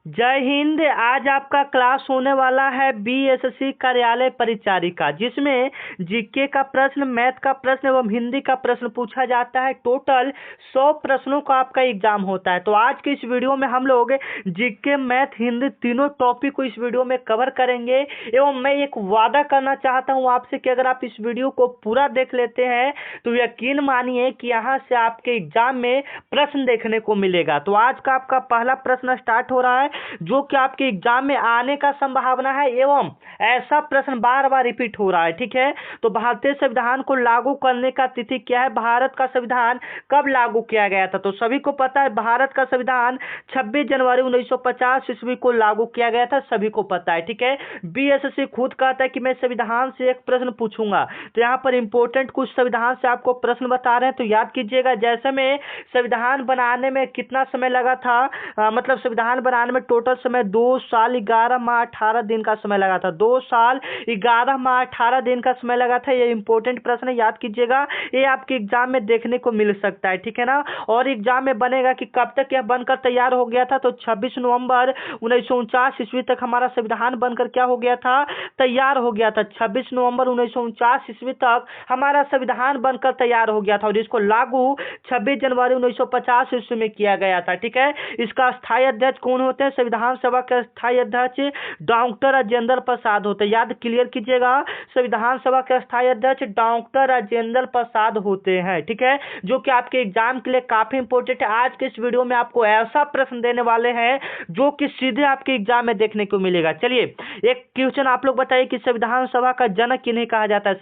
जय हिंद। आज आपका क्लास होने वाला है बीएसएससी कार्यालय परिचारिका, जिसमें जीके का प्रश्न, मैथ का प्रश्न एवं हिंदी का प्रश्न पूछा जाता है। टोटल 100 प्रश्नों का आपका एग्जाम होता है। तो आज के इस वीडियो में हम लोग जीके, मैथ, हिंदी तीनों टॉपिक को इस वीडियो में कवर करेंगे। एवं मैं एक वादा करना चाहता हूं आपसे कि अगर आप इस वीडियो को पूरा देख लेते हैं तो यकीन मानिए कि यहाँ से आपके एग्जाम में प्रश्न देखने को मिलेगा। तो आज का आपका पहला प्रश्न स्टार्ट हो रहा है, जो कि आपके एग्जाम में आने का संभावना है एवं ऐसा प्रश्न बार बार रिपीट हो रहा है। ठीक है, तो भारतीय संविधान को लागू करने का तिथि क्या है? भारत का संविधान कब लागू किया गया था? तो सभी को पता है, भारत का संविधान 26 जनवरी 1950 ईस्वी को लागू किया गया था, सभी को पता है। ठीक है, बीएसएससी खुद कहता है कि मैं संविधान से एक प्रश्न पूछूंगा। तो यहाँ पर इंपोर्टेंट कुछ संविधान से आपको प्रश्न बता रहे हैं, तो याद कीजिएगा। जैसे में संविधान बनाने में कितना समय लगा था, मतलब संविधान बनाने में टोटल समय 2 साल 11 माह 18 दिन का समय लगा था। 2 साल 11 माह 18 दिन का समय लगा था। ये इंपॉर्टेंट प्रश्न है, याद कीजिएगा। ये आपके एग्जाम में देखने को मिल सकता है। ठीक है ना। और एग्जाम में बनेगा कि कब तक यह बनकर तैयार हो गया था? तो 26 नवंबर 1949 ईस्वी तक हमारा संविधान बनकर क्या हो गया था? तैयार हो गया था। 26 नवंबर 1949 ईस्वी तक हमारा संविधान बनकर तैयार हो गया था और इसको लागू 26 जनवरी 1950 ईस्वी में किया गया था। ठीक है, इसका स्थायी अध्यक्ष कौन होते हैं? संविधान सभा के स्थायी अध्यक्ष डॉक्टर राजेंद्र प्रसाद होते हैं। याद क्लियर कीजिएगा, संविधान सभा के स्थायी अध्यक्ष डॉक्टर राजेंद्र प्रसाद होते हैं। ठीक है, जो कि आपके एग्जाम के लिए काफी इंपॉर्टेंट है। आज के इस वीडियो में आपको ऐसा प्रश्न देने वाले हैं जो कि सीधे आपके एग्जाम में देखने को मिलेगा। चलिए, एक क्वेश्चन आप लोग बताइए कि संविधान सभा का जनक किन्हें कहा जाता है?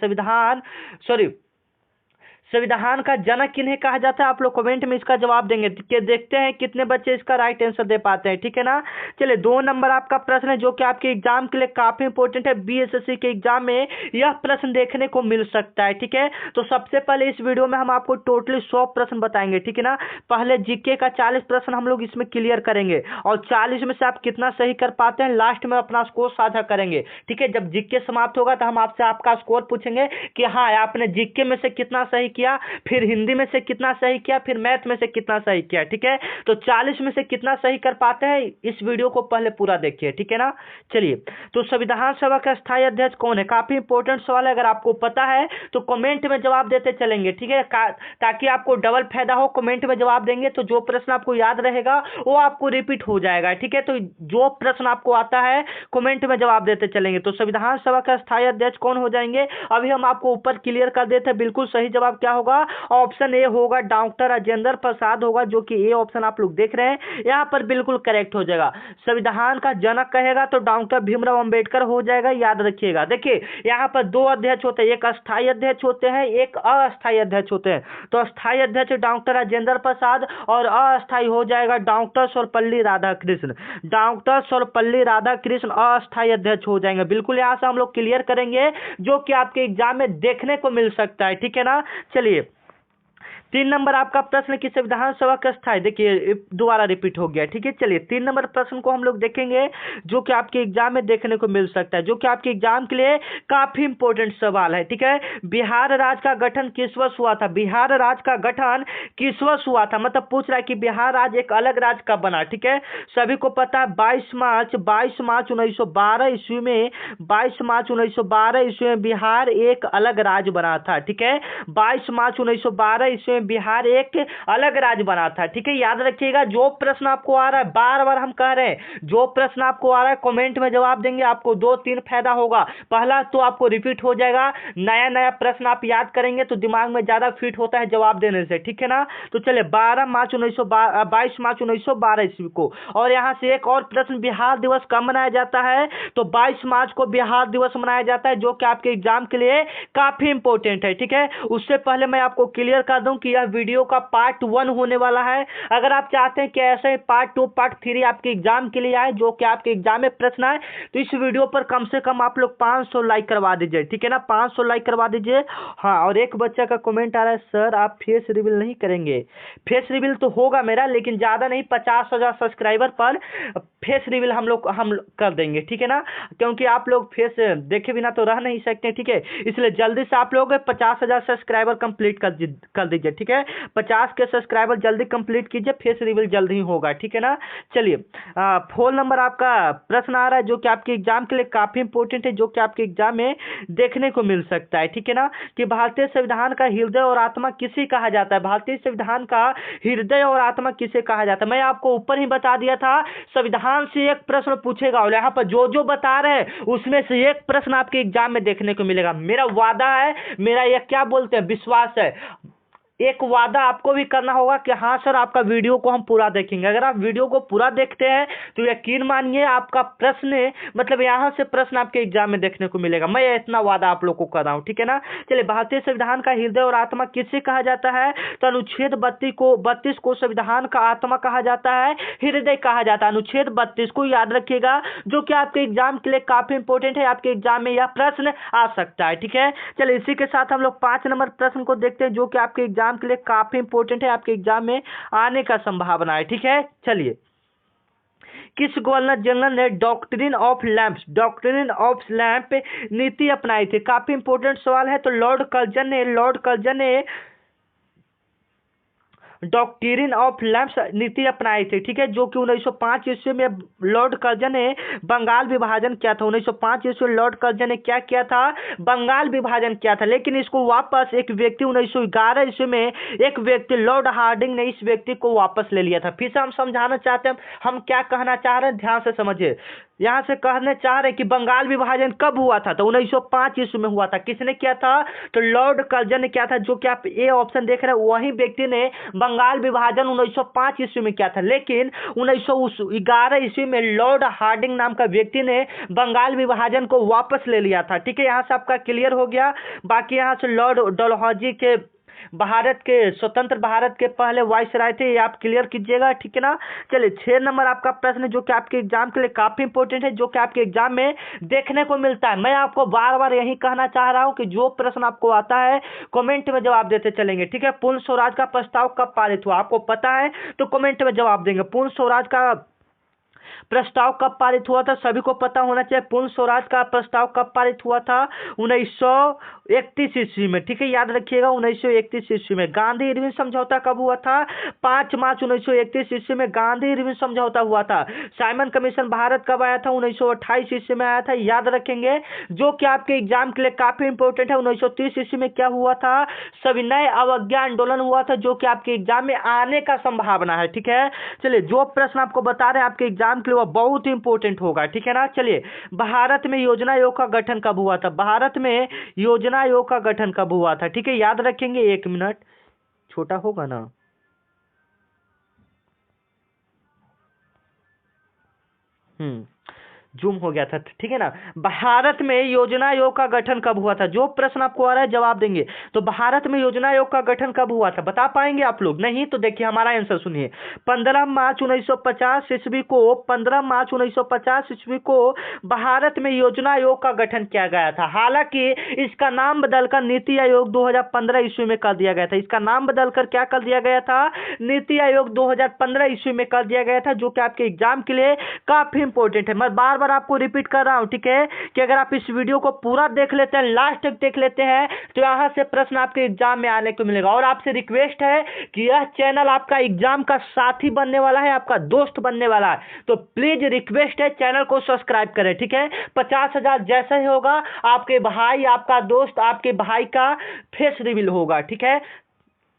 संविधान का जनक किन्हें कहा जाता है? आप लोग कमेंट में इसका जवाब देंगे कि देखते हैं कितने बच्चे इसका राइट आंसर दे पाते हैं। ठीक है ना। चलिए, 2 नंबर आपका प्रश्न है जो कि आपके एग्जाम के लिए काफी इंपॉर्टेंट है। बीएसएससी के एग्जाम में यह प्रश्न देखने को मिल सकता है। ठीक है, तो सबसे पहले इस वीडियो में हम आपको टोटली 100 प्रश्न बताएंगे। ठीक है ना। पहले जीके का 40 प्रश्न हम लोग इसमें क्लियर करेंगे और 40 में से आप कितना सही कर पाते हैं लास्ट में अपना स्कोर साझा करेंगे। ठीक है, जब जीके समाप्त होगा तो हम आपसे आपका स्कोर पूछेंगे कि हाँ, आपने जीके में से कितना सही किया, फिर हिंदी में से कितना सही किया, फिर मैथ में से कितना सही किया। ठीक है, तो 40 में से कितना सही कर पाते हैं इस वीडियो को पहले पूरा देखिए। ठीक है ना। चलिए, तो संविधान सभा का स्थायी अध्यक्ष कौन है? काफी इंपॉर्टेंट सवाल है, अगर आपको पता है तो कमेंट में जवाब देते चलेंगे। ठीक है, ताकि आपको डबल फायदा हो। कमेंट में जवाब देंगे तो जो प्रश्न आपको याद रहेगा वो आपको रिपीट हो जाएगा। ठीक है, तो जो प्रश्न आपको आता है कमेंट में जवाब देते चलेंगे। तो संविधान सभा का स्थायी अध्यक्ष कौन हो जाएंगे? अभी हम आपको ऊपर क्लियर कर देते हैं। बिल्कुल सही जवाब क्या होगा? ऑप्शन ए होगा, डॉक्टर राजेंद्र प्रसाद होगा, जो कि ए ऑप्शन आप लोग देख रहे हैं यहां पर बिल्कुल करेक्ट हो जाएगा। संविधान का जनक कहेगा तो डॉक्टर भीमराव अंबेडकर हो जाएगा। याद रखिएगा। देखिए, यहां पर 2 अध्यक्ष होते हैं, एक अस्थायी अध्यक्ष होते हैं, एक अस्थायी अध्यक्ष होते हैं। तो अस्थायी अध्यक्ष डॉक्टर राजेंद्र प्रसाद और अस्थायी हो जाएगा डॉक्टर सर्वपल्ली राधाकृष्ण। डॉक्टर सर्वपल्ली राधाकृष्ण अस्थायी अध्यक्ष हो जाएंगे। बिल्कुल यहां से हम लोग क्लियर करेंगे, जो कि आपके एग्जाम में देखने को मिल सकता है। ठीक है ना। चलिए, 3 नंबर आपका प्रश्न की संविधान सभा का स्थायी, देखिए दोबारा रिपीट हो गया। ठीक है, चलिए 3 नंबर प्रश्न को हम लोग देखेंगे जो कि आपके एग्जाम में देखने को मिल सकता है, जो कि आपके एग्जाम के लिए काफी इंपॉर्टेंट सवाल है। ठीक है, बिहार राज्य का गठन किस वर्ष हुआ था? बिहार राज्य का गठन किस वर्ष हुआ था? मतलब पूछ रहा है कि बिहार राज्य एक अलग राज्य कब बना। ठीक है, सभी को पता है 22 मार्च 1912 ईस्वी में, 22 मार्च 1912 ईस्वी में बिहार एक अलग राज्य बना था। ठीक है, 22 मार्च 1912 ईस्वी बिहार एक अलग राज्य बना था। ठीक है, याद रखिएगा। जो प्रश्न आपको आ रहा है, बार बार हम कह रहे हैं, जो प्रश्न आपको आ रहा है कमेंट में जवाब देंगे, आपको 2-3 फायदा होगा। पहला तो आपको रिपीट हो जाएगा, नया नया प्रश्न आप याद करेंगे तो दिमाग में ज्यादा फिट होता है जवाब देने से। ठीक है ना। तो चलिए, 22 मार्च 1912 ईस्वी को। और यहां से एक और प्रश्न, बिहार दिवस कब मनाया जाता है? तो 22 मार्च को बिहार दिवस मनाया जाता है, जो कि आपके एग्जाम के लिए काफी इंपॉर्टेंट है। ठीक है, उससे पहले मैं आपको क्लियर कर दूं कि यह वीडियो का पार्ट 1 होने वाला है। अगर आप चाहते हैं कि ऐसे पार्ट 2 पार्ट 3 आपके एग्जाम के लिए आए, जो कि आपके एग्जाम में प्रश्न आए, तो इस वीडियो पर कम से कम आप लोग 500 लाइक करवा दीजिए। ठीक है ना, 500 लाइक करवा दीजिए। हाँ, और एक बच्चा का कमेंट आ रहा है, सर आप फेस रिवील नहीं करेंगे? फेस रिवील तो होगा मेरा, लेकिन ज्यादा नहीं, 50,000 सब्सक्राइबर पर फेस रिवील हम कर देंगे। ठीक है ना, क्योंकि आप लोग फेस देखे बिना तो रह नहीं सकते। ठीक है, इसलिए जल्दी से आप लोग 50,000 सब्सक्राइबर कंप्लीट कर दीजिए। ठीक है। 50 के सब्सक्राइबर जल्दी कंप्लीट कीजिए, फेस रिवील जल्द ही होगा, ठीक है ना। चलिए 4 नंबर आपका प्रश्न आ रहा है जो कि आपके एग्जाम के लिए काफी इंपॉर्टेंट है, जो कि आपके एग्जाम में देखने को मिल सकता है, ठीक है ना, कि भारतीय संविधान का हृदय और आत्मा किसे कहा जाता है। भारतीय संविधान का हृदय और आत्मा किसे कहा जाता है। मैं आपको ऊपर ही बता दिया था, संविधान से एक प्रश्न पूछेगा और यहाँ पर जो जो बता रहे हैं उसमें से एक प्रश्न आपके एग्जाम में देखने को मिलेगा। मेरा वादा है, मेरा यह क्या बोलते हैं, विश्वास है। एक वादा आपको भी करना होगा कि हाँ सर आपका वीडियो को हम पूरा देखेंगे। अगर आप वीडियो को पूरा देखते हैं तो यकीन मानिए आपका प्रश्न मतलब यहाँ से प्रश्न आपके एग्जाम में देखने को मिलेगा। मैं इतना वादा आप लोग को कर रहा हूँ, ठीक है ना। चलिए भारतीय संविधान का हृदय और आत्मा किससे कहा जाता है, तो अनुच्छेद 32 को संविधान का आत्मा कहा जाता है, हृदय कहा जाता है। अनुच्छेद 32 को याद रखिएगा, जो कि आपके एग्जाम के लिए काफी इंपॉर्टेंट है। आपके एग्जाम में यह प्रश्न आ सकता है, ठीक है। चलिए इसी के साथ हम लोग 5 नंबर प्रश्न को देखते हैं, जो कि आपके एग्जाम के लिए काफी इंपॉर्टेंट है, आपके एग्जाम में आने का संभावना है, ठीक है। चलिए किस गवर्नर जनरल ने डॉक्ट्रिन ऑफ लैंप नीति अपनाई थी। काफी इंपॉर्टेंट सवाल है। तो लॉर्ड कर्जन ने डॉक्ट्रिन ऑफ लैंप्स नीति अपनाई थी, ठीक है, जो कि 1905 ईस्वी में लॉर्ड कर्जन ने बंगाल विभाजन किया था। 1905 ईस्वी में लॉर्ड कर्जन ने क्या किया था, बंगाल विभाजन किया था। लेकिन इसको वापस एक व्यक्ति 1911 ईस्वी में एक व्यक्ति लॉर्ड हार्डिंग ने इस व्यक्ति को वापस ले लिया था। फिर से हम समझाना चाहते हैं हम क्या कहना चाह रहे हैं, ध्यान से समझिए। यहां से कहने चाह रहे कि बंगाल विभाजन कब हुआ था, तो 1905 ईस्वी में हुआ था। किसने किया था, तो लॉर्ड कर्जन ने किया था, जो कि आप ए ऑप्शन देख रहे हैं। वही व्यक्ति ने बंगाल विभाजन 1905 ईस्वी में किया था। लेकिन 1911 ईस्वी में लॉर्ड हार्डिंग नाम का व्यक्ति ने बंगाल विभाजन को वापस ले लिया था, ठीक है। यहां से आपका क्लियर हो गया। बाकी यहां से लॉर्ड डलहौजी के स्वतंत्र भारत के पहले वाइसराय थे, ये आप क्लियर कीजिएगा, ठीक है ना। चलिए 6 नंबर आपका प्रश्न जो कि आपके एग्जाम के लिए काफी इंपॉर्टेंट है, जो कि आपके एग्जाम में देखने को मिलता है। मैं आपको बार बार यही कहना चाह रहा हूं कि जो प्रश्न आपको आता है कमेंट में जवाब देते चलेंगे, ठीक है। पूर्ण स्वराज का प्रस्ताव कब पारित हुआ, आपको पता है तो कमेंट में जवाब देंगे। पूर्ण स्वराज का प्रस्ताव कब पारित हुआ था, सभी को पता होना चाहिए। पूर्ण स्वराज का प्रस्ताव कब पारित हुआ था, 1931 ईस्वी में, ठीक है, याद रखिएगा 1931 ईस्वी में। गांधी इरविन समझौता कब हुआ था, 5 मार्च 1931 ईस्वी में गांधी इरविन समझौता हुआ था। साइमन कमीशन भारत कब आया था, 1928 ईस्वी में आया था, याद रखेंगे, जो कि आपके एग्जाम के लिए काफी इंपॉर्टेंट है। 1930 ईस्वी में क्या हुआ था, सविनय अवज्ञा आंदोलन हुआ था, जो कि आपके एग्जाम में आने का संभावना है, ठीक है। चलिए जो प्रश्न आपको बता रहे हैं आपके एग्जाम के लिए वो बहुत इंपॉर्टेंट होगा, ठीक है ना। चलिए भारत में योजना आयोग का गठन कब हुआ था, भारत में योजना आयोग का गठन कब हुआ था, ठीक है, याद रखेंगे। 1 मिनट छोटा होगा ना, जूम हो गया था, ठीक है ना। भारत में योजना आयोग का गठन कब हुआ था, जो प्रश्न आपको आ रहा है जवाब देंगे। तो भारत में योजना आयोग का गठन कब हुआ था, बता पाएंगे आप लोग, नहीं तो देखिए हमारा आंसर सुनिए। 15 मार्च 1950 ईस्वी को 15 मार्च 1950 ईस्वी को भारत में योजना आयोग का गठन किया गया था। हालांकि इसका नाम बदलकर नीति आयोग 2015 ईस्वी में कर दिया गया था। इसका नाम बदलकर क्या कर दिया गया था, नीति आयोग 2015 ईस्वी में कर दिया गया था, जो कि आपके एग्जाम के लिए काफी इंपॉर्टेंट है। मैं बार बार आपको रिपीट कर रहा हूं, ठीक है, कि अगर आप इस वीडियो को पूरा देख लेते हैं, लास्ट तक देख लेते हैं, तो यहां से प्रश्न आपके एग्जाम में आने को मिलेगा। और आपसे रिक्वेस्ट है कि यह चैनल आपका एग्जाम का साथी बनने वाला है, आपका दोस्त बनने वाला है, तो प्लीज रिक्वेस्ट है चैनल को सब्सक्राइब करें, ठीक है। 50,000 जैसा ही होगा आपके भाई, आपका दोस्त, आपके भाई का फेस रिवील होगा, ठीक है,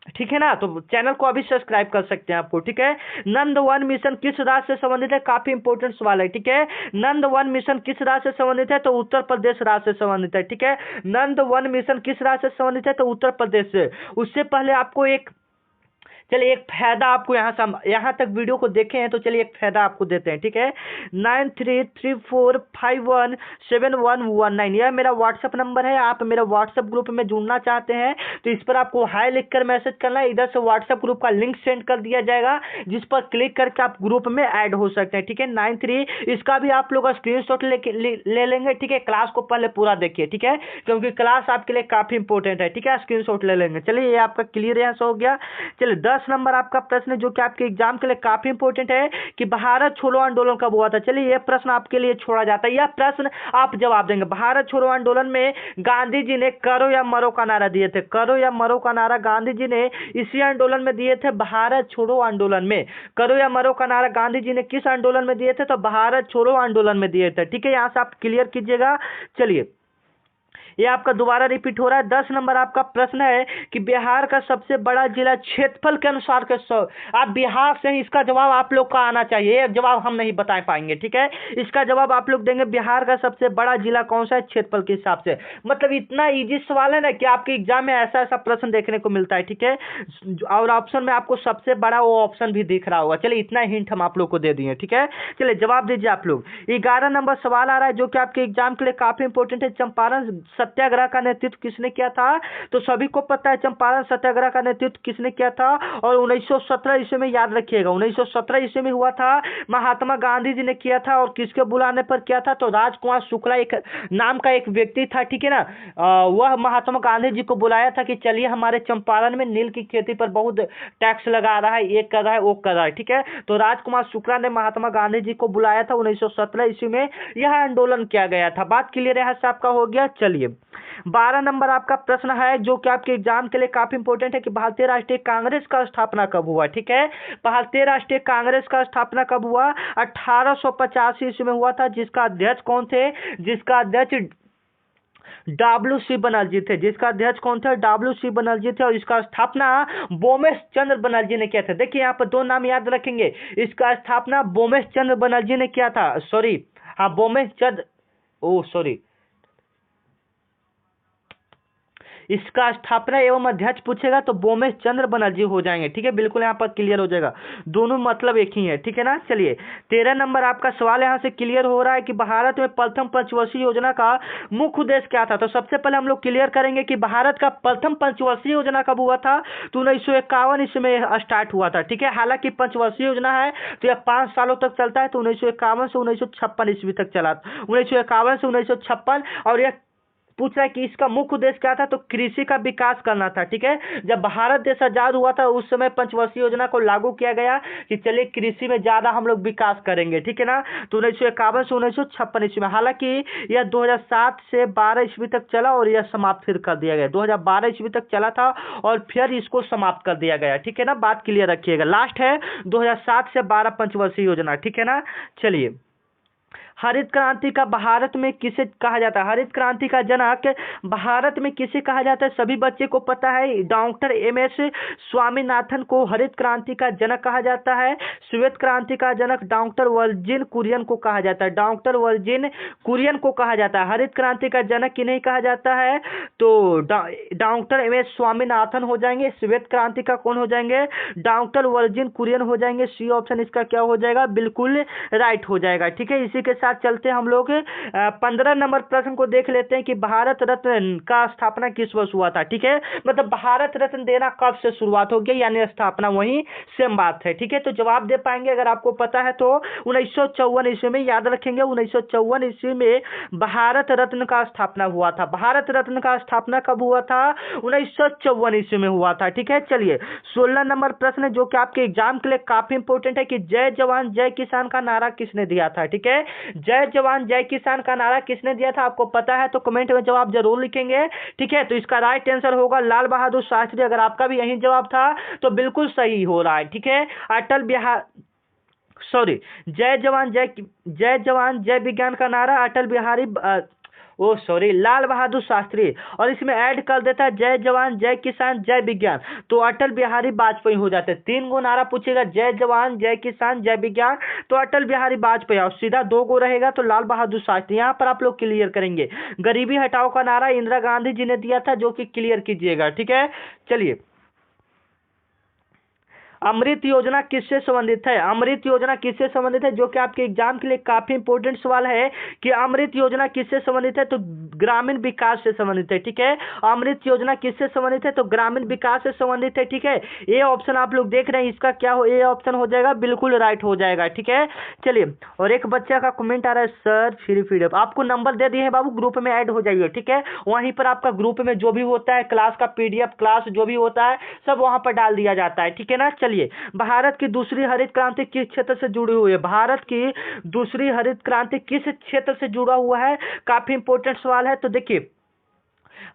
ठीक है ना। तो चैनल को अभी सब्सक्राइब कर सकते हैं आपको, ठीक है। नंद वन मिशन किस राज्य से संबंधित है, काफी इंपॉर्टेंट सवाल है, ठीक है। नंद वन मिशन किस राज्य से संबंधित है, तो उत्तर प्रदेश राज्य से संबंधित है, ठीक है। नंद वन मिशन किस राज्य से संबंधित है, तो उत्तर प्रदेश से। उससे पहले आपको एक चलिए एक फायदा आपको यहाँ तक वीडियो को देखे हैं तो चलिए एक फायदा आपको देते हैं, ठीक है। 9334517119 यह मेरा व्हाट्सएप नंबर है। आप मेरा व्हाट्सएप ग्रुप में जुड़ना चाहते हैं तो इस पर आपको हाई लिखकर मैसेज करना है। इधर से व्हाट्सएप ग्रुप का लिंक सेंड कर दिया जाएगा, जिस पर क्लिक करके आप ग्रुप में ऐड हो सकते हैं, ठीक है। 93 इसका भी आप लोग स्क्रीनशॉट ले लेंगे, ठीक है। क्लास को पहले पूरा देखिए, ठीक है, क्योंकि क्लास आपके लिए काफी इंपॉर्टेंट है, ठीक है। स्क्रीनशॉट ले लेंगे। चलिए ये आपका क्लियर यहाँ से हो गया। चलिए 10 नंबर आपका प्रश्न जो कि आपके एग्जाम के लिए काफी इंपॉर्टेंट है कि भारत छोड़ो आंदोलन कब हुआ था। चलिए यह प्रश्न आपके लिए छोड़ा जाता है, यह प्रश्न आप जवाब देंगे। भारत छोड़ो आंदोलन में गांधी जी ने करो या मरो का नारा दिए थे, करो या मरो का नारा गांधी जी ने इसी आंदोलन में दिए थे, भारत छोड़ो आंदोलन में। करो या मरो का नारा गांधी जी ने किस आंदोलन में दिए थे, तो भारत छोड़ो आंदोलन में दिए थे। ठीक है, यहां से आप क्लियर कीजिएगा। चलिए ये आपका दोबारा रिपीट हो रहा है। 10 नंबर आपका प्रश्न है कि बिहार का सबसे बड़ा जिला क्षेत्रफल के अनुसार के आप बिहार से ही, इसका जवाब आप लोग का आना चाहिए, ये जवाब हम नहीं बता पाएंगे। ठीक है, इसका जवाब आप लोग देंगे बिहार का सबसे बड़ा जिला कौन सा है क्षेत्रफल के हिसाब से। मतलब इतना इजी सवाल है ना कि आपके एग्जाम में ऐसा ऐसा प्रश्न देखने को मिलता है। ठीक है, और ऑप्शन में आपको सबसे बड़ा वो ऑप्शन भी दिख रहा होगा। चलिए इतना हिंट हम आप लोग को दे दिए। ठीक है, चलिए जवाब दीजिए आप लोग। 11 नंबर सवाल आ रहा है जो कि आपके एग्जाम के लिए काफी इंपॉर्टेंट है। चंपारण सत्याग्रह का नेतृत्व किसने किया था, तो सभी को पता है चंपारण सत्याग्रह का नेतृत्व किसने किया था, और 1917 ईस्वी में, याद रखिएगा 1917 ईस्वी में हुआ था, महात्मा गांधी जी ने किया था। और किसके बुलाने पर किया था, तो राजकुमार शुक्ला एक नाम का एक व्यक्ति था। ठीक है ना, वह महात्मा गांधी जी को बुलाया था कि चलिए हमारे चंपारण में नील की खेती पर बहुत टैक्स लगा रहा है, ये कर रहा है वो कर रहा है। ठीक है, तो राजकुमार शुक्ला ने महात्मा गांधी जी को बुलाया था 1917 ईस्वी में, यह आंदोलन किया गया था। बात क्लियर यहाँ से आपका हो गया। चलिए 12 नंबर आपका प्रश्न है जो कि आपके एग्जाम के लिए काफी इंपॉर्टेंट है कि भारतीय राष्ट्रीय कांग्रेस का स्थापना कब हुआ। ठीक है, भारतीय राष्ट्रीय कांग्रेस का स्थापना कब हुआ, 1885 ईस्वी में हुआ था। जिसका अध्यक्ष कौन थे, जिसका अध्यक्ष डब्ल्यू.सी. बनर्जी थे। जिसका अध्यक्ष कौन थे, डब्ल्यू.सी. बनर्जी थे। और इसका स्थापना बोमेश चंद्र बनर्जी ने किया था। देखिए यहाँ पर दो नाम याद रखेंगे, इसका स्थापना बोमेश चंद्र बनर्जी ने किया था। सॉरी, हाँ बोमेश चंद्र, ओ सॉरी, इसका स्थापना एवं अध्यक्ष पूछेगा तो बोमेश चंद्र बनर्जी हो जाएंगे। ठीक है, बिल्कुल यहाँ पर क्लियर हो जाएगा, दोनों मतलब एक ही है। ठीक है ना, चलिए 13 नंबर आपका सवाल यहाँ से क्लियर हो रहा है कि भारत में प्रथम पंचवर्षीय योजना का मुख्य उद्देश्य क्या था। तो सबसे पहले हम लोग क्लियर करेंगे कि भारत का प्रथम पंचवर्षीय योजना कब हुआ था, तो 1951 इसमें स्टार्ट हुआ था। ठीक है, हालांकि पंचवर्षीय योजना है तो यह 5 सालों तक चलता है, तो 1951 से 1956 ईस्वी तक चला, 1951 से 1956। और यह पूछ रहा है कि इसका मुख्य उद्देश्य क्या था, तो कृषि का विकास करना था। ठीक है, जब भारत देश आजाद हुआ था उस समय पंचवर्षीय योजना को लागू किया गया कि चलिए कृषि में ज्यादा हम लोग विकास करेंगे। ठीक है ना, तो 1951 से 1956 ईस्वी में, हालांकि यह 2007 से 12 ईस्वी तक चला और यह समाप्त फिर कर दिया गया। 2012 ईस्वी तक चला था और फिर इसको समाप्त कर दिया गया। ठीक है ना, बात क्लियर रखिएगा। लास्ट है 2007 से 12 पंचवर्षीय योजना। ठीक है ना, चलिए हरित क्रांति का भारत में किसे कहा जाता है, हरित क्रांति का जनक भारत में किसे कहा जाता है, सभी बच्चे को पता है, डॉक्टर एम.एस. स्वामीनाथन को हरित क्रांति का जनक कहा जाता है। श्वेत क्रांति का जनक डॉक्टर वर्जिन कुरियन को कहा जाता है, डॉक्टर वर्जिन कुरियन को कहा जाता है। हरित क्रांति का जनक किन्हें कहा जाता है, तो डॉक्टर एम.एस. स्वामीनाथन हो जाएंगे। श्वेत क्रांति का कौन हो जाएंगे, डॉक्टर वर्जिन कुरियन हो जाएंगे। सी ऑप्शन इसका क्या हो जाएगा, बिल्कुल राइट हो जाएगा। ठीक है, इसी के साथ चलते हैं हम लोग 15 नंबर प्रश्न को देख लेते हैं कि भारत रत्न का स्थापना किस वर्ष हुआ था। ठीक है, मतलब भारत रत्न देना कब से शुरुआत हो गई, यानी स्थापना वही सेम बात है। ठीक है, तो जवाब दे पाएंगे अगर आपको पता है तो 1954 ईस्वी में, याद रखेंगे 1954 ईस्वी में भारत रत्न का स्थापना हुआ था। भारत रत्न का स्थापना कब हुआ था, 1954 ईस्वी में हुआ था। ठीक है, चलिए 16 नंबर प्रश्न जो कि आपके एग्जाम के लिए काफी इंपॉर्टेंट है कि जय जवान जय किसान का नारा किसने दिया था। ठीक है, जय जवान जय किसान का नारा किसने दिया था, आपको पता है तो कमेंट में जवाब जरूर लिखेंगे। ठीक है, तो इसका राइट आंसर होगा लाल बहादुर शास्त्री। अगर आपका भी यही जवाब था तो बिल्कुल सही हो रहा है। ठीक है, अटल बिहार सॉरी जय जवान जय विज्ञान का नारा अटल बिहारी लाल बहादुर शास्त्री, और इसमें ऐड कर देता है जय जवान जय किसान जय विज्ञान, तो अटल बिहारी वाजपेयी हो जाते हैं। 3 गो नारा पूछेगा, जय जवान जय किसान जय विज्ञान, तो अटल बिहारी वाजपेयी, और सीधा 2 गो रहेगा तो लाल बहादुर शास्त्री। यहाँ पर आप लोग क्लियर करेंगे। गरीबी हटाओ का नारा इंदिरा गांधी जी ने दिया था, जो कि क्लियर कीजिएगा। ठीक है, चलिए अमृत योजना किससे संबंधित है? अमृत योजना किससे संबंधित है, जो कि आपके एग्जाम के लिए काफी इंपॉर्टेंट सवाल है कि अमृत योजना किससे संबंधित है, तो ग्रामीण विकास से संबंधित है। ठीक है, अमृत योजना किससे संबंधित है, तो ग्रामीण विकास से संबंधित है। ठीक है, ये ऑप्शन आप लोग देख रहे हैं, इसका क्या हो, ये ऑप्शन हो जाएगा, बिल्कुल राइट हो जाएगा। ठीक है, चलिए, और एक बच्चा का कमेंट आ रहा है, सर फ्री पीडीएफ आपको नंबर दे दिए हैं बाबू, ग्रुप में ऐड हो जाइए। ठीक है, वहीं पर आपका ग्रुप में जो भी होता है क्लास का पीडीएफ, क्लास जो भी होता है सब वहां पर डाल दिया जाता है। ठीक है ना, चलिए, भारत की दूसरी हरित क्रांति किस क्षेत्र से जुड़ी हुई है? भारत की दूसरी हरित क्रांति किस क्षेत्र से जुड़ा हुआ है? काफी इंपॉर्टेंट सवाल है। तो देखिए,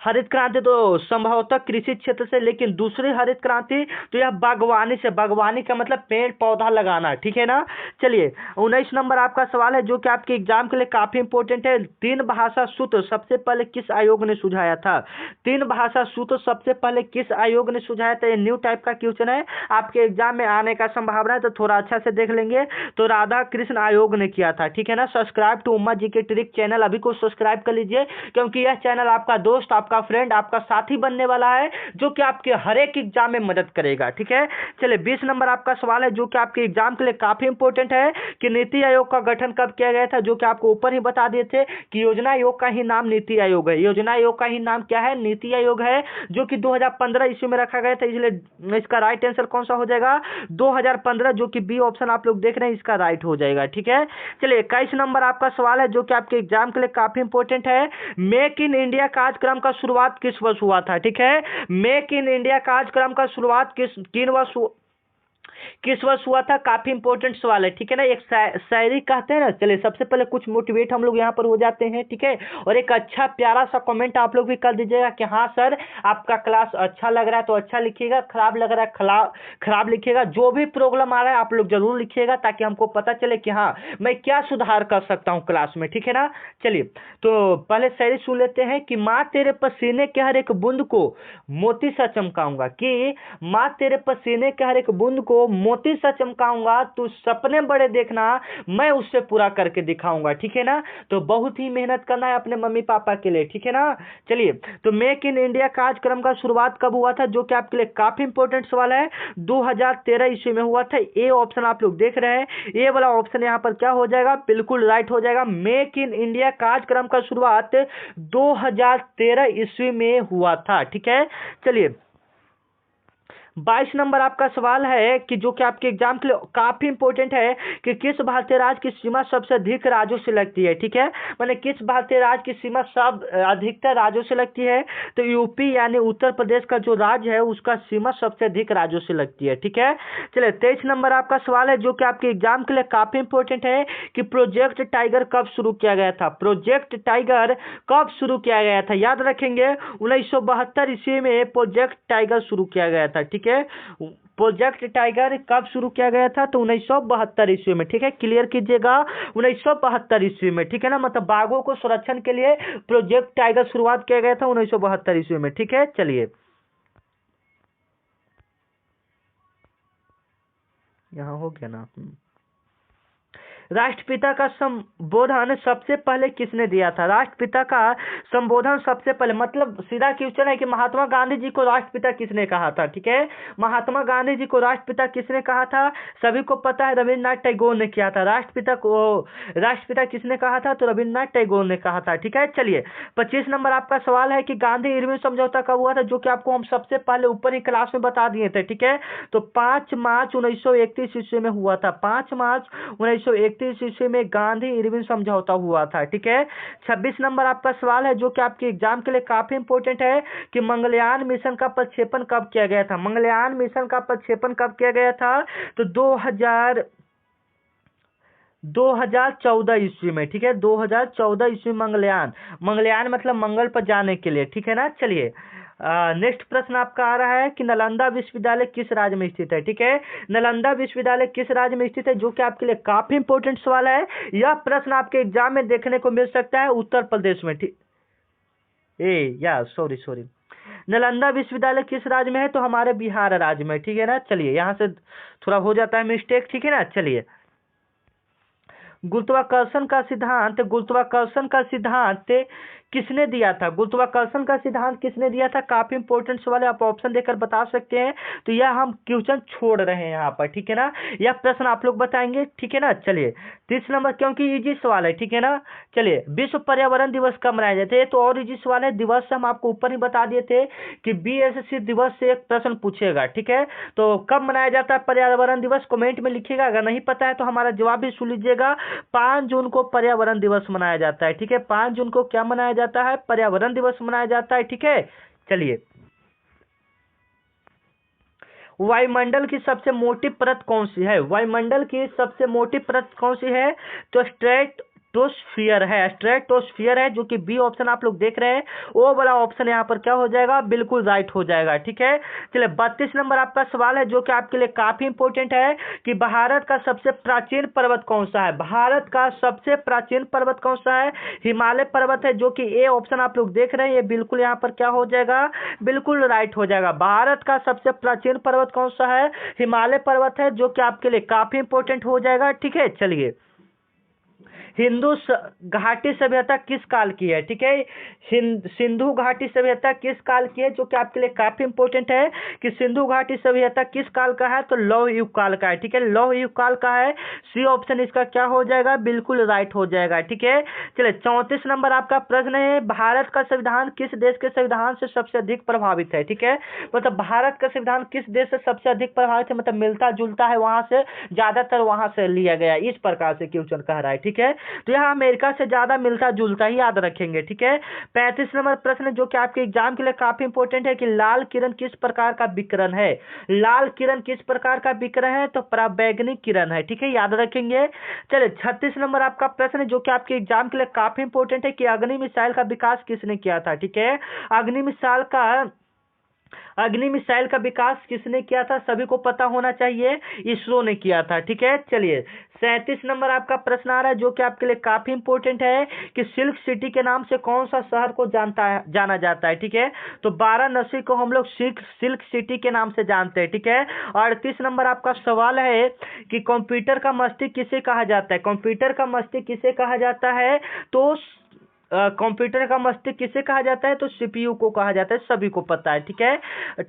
हरित क्रांति तो संभवतः कृषि क्षेत्र से, लेकिन दूसरी हरित क्रांति तो यह बागवानी से, बागवानी का मतलब पेड़ पौधा लगाना। ठीक है ना, चलिए, 19 नंबर आपका सवाल है जो कि आपके एग्जाम के लिए काफी इंपॉर्टेंट है। तीन भाषा सूत्र सबसे पहले किस आयोग ने सुझाया था? तीन भाषा सूत्र सबसे पहले किस आयोग ने सुझाया था? ये न्यू टाइप का क्वेश्चन है, आपके एग्जाम में आने का संभावना है, तो थोड़ा अच्छा से देख लेंगे। तो राधा कृष्ण आयोग ने किया था। ठीक है ना, सब्सक्राइब टू उम्मा जी के ट्रिक चैनल अभी को सब्सक्राइब कर लीजिए, क्योंकि यह चैनल आपका दोस्त, आपका फ्रेंड, आपका साथी बनने वाला है, जो कि आपके हर एक एग्जाम में मदद करेगा। ठीक है, चलिए, 20 नंबर आपका सवाल है जो कि आपके एग्जाम के लिए काफी इंपॉर्टेंट है कि नीति आयोग का गठन कब किया गया था? जो कि आपको ऊपर ही बता दिए थे कि योजना आयोग का ही नाम नीति आयोग है। योजना आयोग का ही नाम क्या है? नीति आयोग है, जो कि 2015 ईस्वी में रखा गया था। इसलिए इसका राइट आंसर कौन सा हो जाएगा? 2015, जो कि बी ऑप्शन आप लोग देख रहे हैं, इसका राइट हो जाएगा। ठीक है, चलिए, 21 नंबर आपका सवाल है जो कि आपके एग्जाम के लिए काफी इंपॉर्टेंट है। मेक इन इंडिया कार्यक्रम का शुरुआत किस वर्ष हुआ था? ठीक है, मेक इन इंडिया कार्यक्रम का शुरुआत किस वर्ष हुआ था? काफी इंपॉर्टेंट सवाल है। ठीक है ना, एक शायरी कहते हैं ना। चलिए, सबसे पहले कुछ मोटिवेट हम लोग यहाँ पर हो जाते हैं। ठीक है, और एक अच्छा प्यारा सा कमेंट आप लोग भी कर दीजिएगा कि हाँ सर, आपका क्लास अच्छा लग रहा है तो अच्छा लिखिएगा, खराब लग रहा है खराब लिखिएगा। जो भी प्रॉब्लम आ रहा है आप लोग जरूर लिखिएगा, ताकि हमको पता चले कि हाँ, मैं क्या सुधार कर सकता हूँ क्लास में। ठीक है ना, चलिए, तो पहले शायरी सुन लेते हैं कि माँ तेरे पसीने के हर एक बूंद को मोती सा चमकाऊंगा, कि माँ तेरे पसीने के हर एक बूंद को मोती सा चमकाऊंगा, तू सपने बड़े देखना, मैं उससे पूरा करके दिखाऊंगा। ठीक है ना, तो बहुत ही मेहनत करना है अपने मम्मी पापा के लिए। ठीक है ना, चलिए, तो मेक इन इंडिया कार्यक्रम का शुरुआत कब हुआ था? जो कि आपके लिए काफी इंपॉर्टेंट सवाल है, 2013 ईस्वी में हुआ था। ए ऑप्शन आप लोग देख रहे हैं, ये वाला ऑप्शन यहाँ पर क्या हो जाएगा? बिल्कुल राइट हो जाएगा। मेक इन इंडिया कार्यक्रम का शुरुआत 2013 ईस्वी में हुआ था। ठीक है, चलिए, 22 नंबर आपका सवाल है कि जो कि आपके एग्जाम के लिए काफी इंपॉर्टेंट है कि किस भारतीय राज्य की सीमा सबसे अधिक राज्यों से लगती है? ठीक है, मैंने किस भारतीय राज्य की सीमा सब अधिकतर राज्यों से लगती है? तो यूपी यानी उत्तर प्रदेश का जो राज्य है उसका सीमा सबसे अधिक राज्यों से लगती है। ठीक है, चलिए, 23 नंबर आपका सवाल है जो कि आपके एग्जाम के लिए काफी इंपॉर्टेंट है कि प्रोजेक्ट टाइगर कब शुरू किया गया था? प्रोजेक्ट टाइगर कब शुरू किया गया था? याद रखेंगे, 1972 ईस्वी में प्रोजेक्ट टाइगर शुरू किया गया था। ठीक है, प्रोजेक्ट टाइगर कब शुरू किया गया था? तो 1972 ईस्वी में। ठीक है, क्लियर कीजिएगा, 1972 ईस्वी में। ठीक है ना, मतलब बाघों को संरक्षण के लिए प्रोजेक्ट टाइगर शुरुआत किया गया था 1972 ईस्वी में। ठीक है, चलिए, यहाँ हो गया ना। राष्ट्रपिता का संबोधन सबसे पहले किसने दिया था? राष्ट्रपिता का संबोधन सबसे पहले, मतलब सीधा क्वेश्चन है कि महात्मा गांधी जी को राष्ट्रपिता किसने कहा था? ठीक है, महात्मा गांधी जी को राष्ट्रपिता किसने कहा था? सभी को पता है, रविन्द्रनाथ टैगोर ने किया था। राष्ट्रपिता किसने कहा था? तो रविन्द्रनाथ टैगोर ने कहा था। ठीक है, चलिए, 25 नंबर आपका सवाल है कि गांधी इरविन समझौता कब हुआ था? जो कि आपको हम सबसे पहले ऊपर ही क्लास में बता दिए थे। ठीक है, तो 5 मार्च 1931 ईस्वी में हुआ था। 5 मार्च 1931 ईस्वी में गांधी इरविन समझौता हुआ था। ठीक है, 26 नंबर आपका सवाल है जो कि आपके एग्जाम के लिए काफी इंपॉर्टेंट है कि मंगलयान मिशन का प्रक्षेपण कब किया गया था? मंगलयान मिशन का प्रक्षेपण कब किया गया था? तो 2014 ईस्वी में। ठीक है, 2014 ईस्वी मंगलयान मतलब मंगल पर जाने के लिए। ठीक है ना, चलिए, नेक्स्ट प्रश्न आपका आ रहा है कि नालंदा विश्वविद्यालय किस राज्य में स्थित है? ठीक है, नालंदा विश्वविद्यालय किस राज्य में स्थित है? जो कि आपके लिए काफी इंपॉर्टेंट सवाल है। यह प्रश्न आपके एग्जाम में देखने को मिल सकता है उत्तर प्रदेश में। ठीक, सॉरी, नालंदा विश्वविद्यालय किस राज्य में है? तो हमारे बिहार राज्य में। ठीक है ना, चलिए, यहाँ से थोड़ा हो जाता है मिस्टेक। ठीक है ना, चलिए, गुरुत्वाकर्षण का सिद्धांत किसने दिया था? गुरुत्वाकर्षण का सिद्धांत किसने दिया था? काफी इंपॉर्टेंट सवाल है, आप ऑप्शन देकर बता सकते हैं। तो यह हम क्वेश्चन छोड़ रहे हैं यहाँ पर, ठीक है ना। यह प्रश्न आप लोग बताएंगे, ठीक है ना। चलिए 30 नंबर, क्योंकि इजी सवाल है, ठीक है ना। चलिए, विश्व पर्यावरण दिवस कब मनाया जाता है? तो और इजी सवाल है, दिवस हम आपको ऊपर ही बता दिए थे कि बीएसएससी दिवस से एक प्रश्न पूछेगा, ठीक है। तो कब मनाया जाता है पर्यावरण दिवस? कमेंट में लिखिएगा, अगर नहीं पता है तो हमारा जवाब भी सुन लीजिएगा। 5 जून को पर्यावरण दिवस मनाया जाता है, ठीक है। 5 जून को क्या मनाया जाता है? पर्यावरण दिवस मनाया जाता है, ठीक है। चलिए, वायुमंडल की सबसे मोटी परत कौन सी है? वायुमंडल की सबसे मोटी परत कौन सी है? तो स्ट्रेटोस्फियर है, स्ट्रेटोस्फियर है, जो कि बी ऑप्शन आप लोग देख रहे हैं। वो वाला ऑप्शन यहाँ पर क्या हो जाएगा? बिल्कुल राइट हो जाएगा, ठीक है। चलिए 32 नंबर आपका सवाल है, जो कि आपके लिए काफी इंपॉर्टेंट है कि भारत का सबसे प्राचीन पर्वत कौन सा है? भारत का सबसे प्राचीन पर्वत कौन सा है? हिमालय पर्वत है, जो कि ए ऑप्शन आप लोग देख रहे हैं। ये बिल्कुल यहाँ पर क्या हो जाएगा? बिल्कुल राइट हो जाएगा। भारत का सबसे प्राचीन पर्वत कौन सा है? हिमालय पर्वत है, जो कि आपके लिए काफी इंपॉर्टेंट हो जाएगा, ठीक है। चलिए, घाटी सभ्यता किस काल की है? ठीक है, सिंधु घाटी सभ्यता किस काल की है, जो कि आपके लिए काफी इंपॉर्टेंट है कि सिंधु घाटी सभ्यता किस काल का है? तो लौह युग काल का है, ठीक है। लौह युग काल का है, सी ऑप्शन इसका क्या हो जाएगा? बिल्कुल राइट हो जाएगा, ठीक है। चलिए 34 नंबर आपका प्रश्न है, भारत का संविधान किस देश के संविधान से सबसे अधिक प्रभावित है? ठीक है, मतलब भारत का संविधान किस देश से सबसे अधिक प्रभावित है, मतलब मिलता जुलता है, वहां से ज्यादातर वहां से लिया गया, इस प्रकार से क्वेश्चन कह रहा है, ठीक है। तो यह अमेरिका से ज्यादा मिलता जुलता ही याद रखेंगे, ठीक है। 35 नंबर प्रश्न, जो कि आपके एग्जाम के लिए काफी इंपॉर्टेंट है कि लाल किरण किस प्रकार का विकिरण है? लाल किरण किस प्रकार का विकिरण है? तो पराबैंगनी किरण है, ठीक है, याद रखेंगे। चलिए 36 नंबर आपका प्रश्न, जो कि आपके एग्जाम के लिए काफी इंपॉर्टेंट है कि अग्नि मिसाइल का विकास किसने किया था? ठीक है, अग्नि मिसाइल का विकास किसने किया था? सभी को पता होना चाहिए, इसरो ने किया था, ठीक है। चलिए 37 नंबर आपका प्रश्न आ रहा है, जो कि आपके लिए काफी इंपॉर्टेंट है कि सिल्क सिटी के नाम से कौन सा शहर को जाना जाता है? ठीक है, तो वाराणसी को हम लोग सिल्क सिटी के नाम से जानते हैं, ठीक है। 38 नंबर आपका सवाल है कि कंप्यूटर का मस्तिष्क किसे कहा जाता है? कंप्यूटर का मस्तिष्क किसे कहा जाता है? तो कंप्यूटर का मस्तिष्क किसे कहा जाता है? तो सीपीयू को कहा जाता है, सभी को पता है, ठीक है।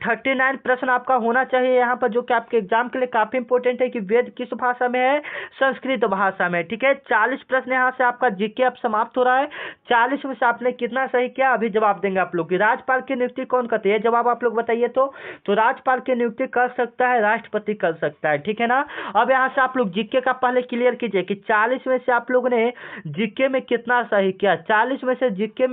39 प्रश्न आपका होना चाहिए यहाँ पर, जो कि आपके एग्जाम के लिए काफी इंपॉर्टेंट है कि वेद किस भाषा में है? संस्कृत भाषा में, ठीक है। 40 प्रश्न यहाँ से आपका जीके अब समाप्त हो रहा है। 40 में से आपने कितना सही किया, अभी जवाब देंगे आप लोग। की राज्यपाल की नियुक्ति कौन करती है? जवाब आप लोग बताइए। तो राज्यपाल की नियुक्ति कर सकता है, राष्ट्रपति कर सकता है, ठीक है ना। अब यहाँ से आप लोग जीके का पहले क्लियर कीजिए कि 40 में से आप लोगों ने जीके में कितना सही किया। 40 में से जीके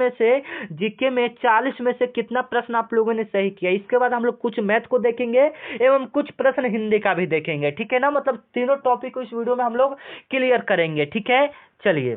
में 40 में से कितना प्रश्न आप लोगों ने सही किया। इसके बाद हम लोग कुछ मैथ को देखेंगे एवं कुछ प्रश्न हिंदी का भी देखेंगे, ठीक है ना। मतलब तीनों टॉपिक को इस वीडियो में हम लोग क्लियर करेंगे, ठीक है। चलिए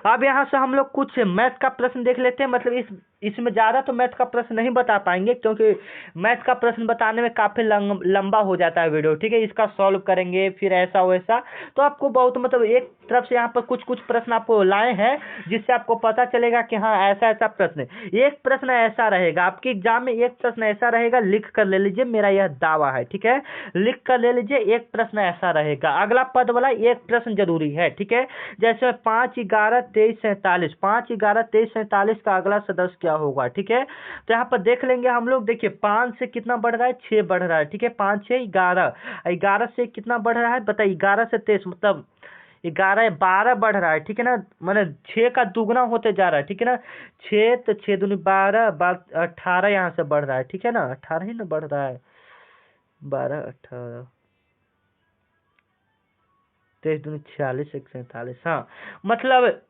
अब यहाँ से हम लोग कुछ मैथ का प्रश्न देख लेते हैं। मतलब इसमें ज़्यादा तो मैथ का प्रश्न नहीं बता पाएंगे, क्योंकि मैथ का प्रश्न बताने में काफ़ी लंबा हो जाता है वीडियो, ठीक है। इसका सॉल्व करेंगे फिर ऐसा वैसा, तो आपको बहुत मतलब एक तरफ से यहाँ पर कुछ प्रश्न आपको लाए हैं, जिससे आपको पता चलेगा कि हाँ ऐसा ऐसा प्रश्न। एक प्रश्न ऐसा रहेगा आपके एग्जाम में, एक प्रश्न ऐसा रहेगा, लिख कर ले लीजिए, मेरा यह दावा है, ठीक है। लिख कर ले लीजिए, एक प्रश्न ऐसा रहेगा। अगला पद वाला एक प्रश्न जरूरी है, ठीक है। जैसे 5, 11, 23, 47, 5, 11, 23, 47 का अगला सदस्य क्या होगा, ठीक है। तो यहाँ पर देख लेंगे हम लोग। देखिए 5 से कितना बढ़ रहा है? 6 बढ़ रहा है, ठीक है। 5, 6, 11, 11 से कितना बढ़ रहा है बताइए? 11 से 23, मतलब 11, 12 बढ़ रहा है, ठीक है ना। मैंने 6 का दुगना होते जा रहा है, ठीक है ना। 6 तो 6 दूनी 12, 18 यहाँ से बढ़ रहा है, ठीक है ना। 18 ही ना बढ़ रहा है, 12, 18, 23 दूनी 46, 1 47, हाँ। मतलब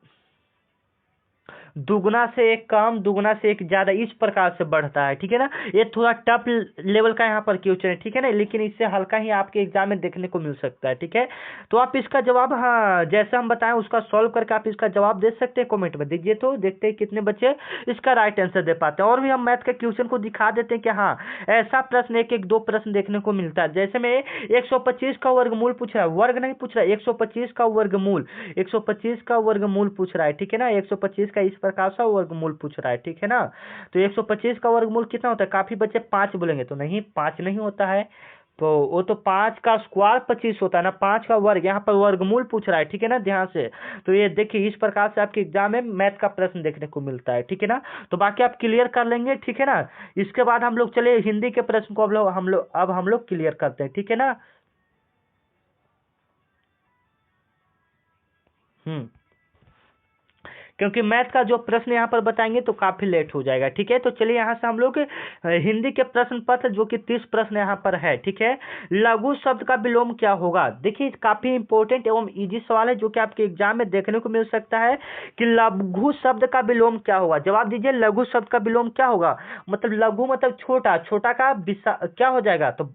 दुगना से एक कम, दुगना से एक ज्यादा, इस प्रकार से बढ़ता है, ठीक है ना। ये थोड़ा टफ लेवल का यहाँ पर क्वेश्चन है, ठीक है ना, लेकिन इससे हल्का ही आपके एग्जाम में देखने को मिल सकता है, ठीक है। तो आप इसका जवाब, हाँ जैसे हम बताएं उसका सॉल्व करके आप इसका जवाब दे सकते हैं, कमेंट में दीजिए। तो देखते हैं कितने बच्चे इसका राइट आंसर दे पाते हैं। और भी हम मैथ के क्वेश्चन को दिखा देते हैं कि हाँ ऐसा प्रश्न एक दो प्रश्न देखने को मिलता है। जैसे में 125 का वर्गमूल पूछ रहा है, वर्ग नहीं पूछ रहा है, 125 का वर्गमूल, 125 का वर्गमूल पूछ रहा है, ठीक है ना। 125 का इस प्रकार से वर्गमूल पूछ रहा है, ठीक है ना। तो 125 का वर्गमूल कितना होता है? काफी बच्चे 5 बोलेंगे, तो नहीं 5 नहीं होता है, तो वो तो 5 का स्क्वायर 25 होता है ना, 5 का वर्ग, यहाँ पर वर्गमूल पूछ रहा है, ठीक है ना, ध्यान से। तो ये देखिए इस प्रकार से आपके एग्जाम में मैथ का प्रश्न देखने को मिलता है, ठीक है ना। तो बाकी आप क्लियर कर लेंगे, ठीक है ना। इसके बाद हम लोग चले हिंदी के प्रश्न को अब हम लोग क्लियर करते हैं, ठीक है ना। क्योंकि मैथ का जो प्रश्न यहाँ पर बताएंगे तो काफी लेट हो जाएगा, ठीक है। तो चलिए यहाँ से हम लोग हिंदी के प्रश्न पत्र जो कि 30 प्रश्न यहाँ पर है, ठीक है। लघु शब्द का विलोम क्या होगा? देखिए काफी इंपॉर्टेंट एवं इजी सवाल है जो कि आपके एग्जाम में देखने को मिल सकता है कि लघु शब्द का विलोम क्या होगा। जवाब दीजिए, लघु शब्द का विलोम क्या होगा? मतलब लघु मतलब छोटा, छोटा का क्या हो जाएगा? तो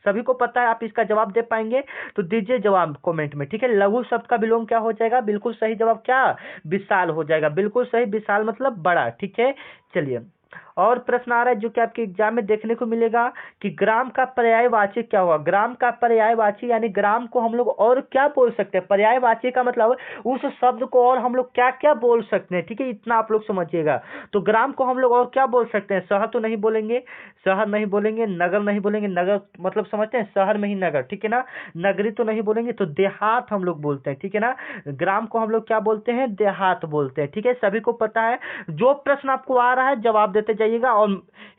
सभी को पता है, आप इसका जवाब दे पाएंगे तो दीजिए जवाब कमेंट में, ठीक है। लघु शब्द का विलोम क्या हो जाएगा? बिल्कुल सही जवाब क्या? विशाल हो जाएगा, बिल्कुल सही, विशाल मतलब बड़ा, ठीक है। चलिए और प्रश्न आ रहा है जो कि आपके एग्जाम में देखने को मिलेगा कि ग्राम का पर्यायवाची क्या होगा? ग्राम का पर्यायवाची यानी ग्राम को हम लोग और क्या बोल सकते हैं? पर्यायवाची का मतलब उस शब्द को और हम लोग क्या क्या बोल सकते हैं, ठीक है, इतना आप लोग समझिएगा। तो ग्राम को हम लोग और क्या बोल सकते हैं? शहर तो नहीं बोलेंगे, शहर नहीं बोलेंगे, नगर नहीं बोलेंगे, नगर मतलब समझते हैं शहर में ही नगर, ठीक है ना। नगरी तो नहीं बोलेंगे, तो देहात हम लोग बोलते हैं, ठीक है ना। ग्राम को हम लोग क्या बोलते हैं? देहात बोलते हैं, ठीक है, सभी को पता है। जो प्रश्न आपको आ रहा है जवाब देते जाइएगा, और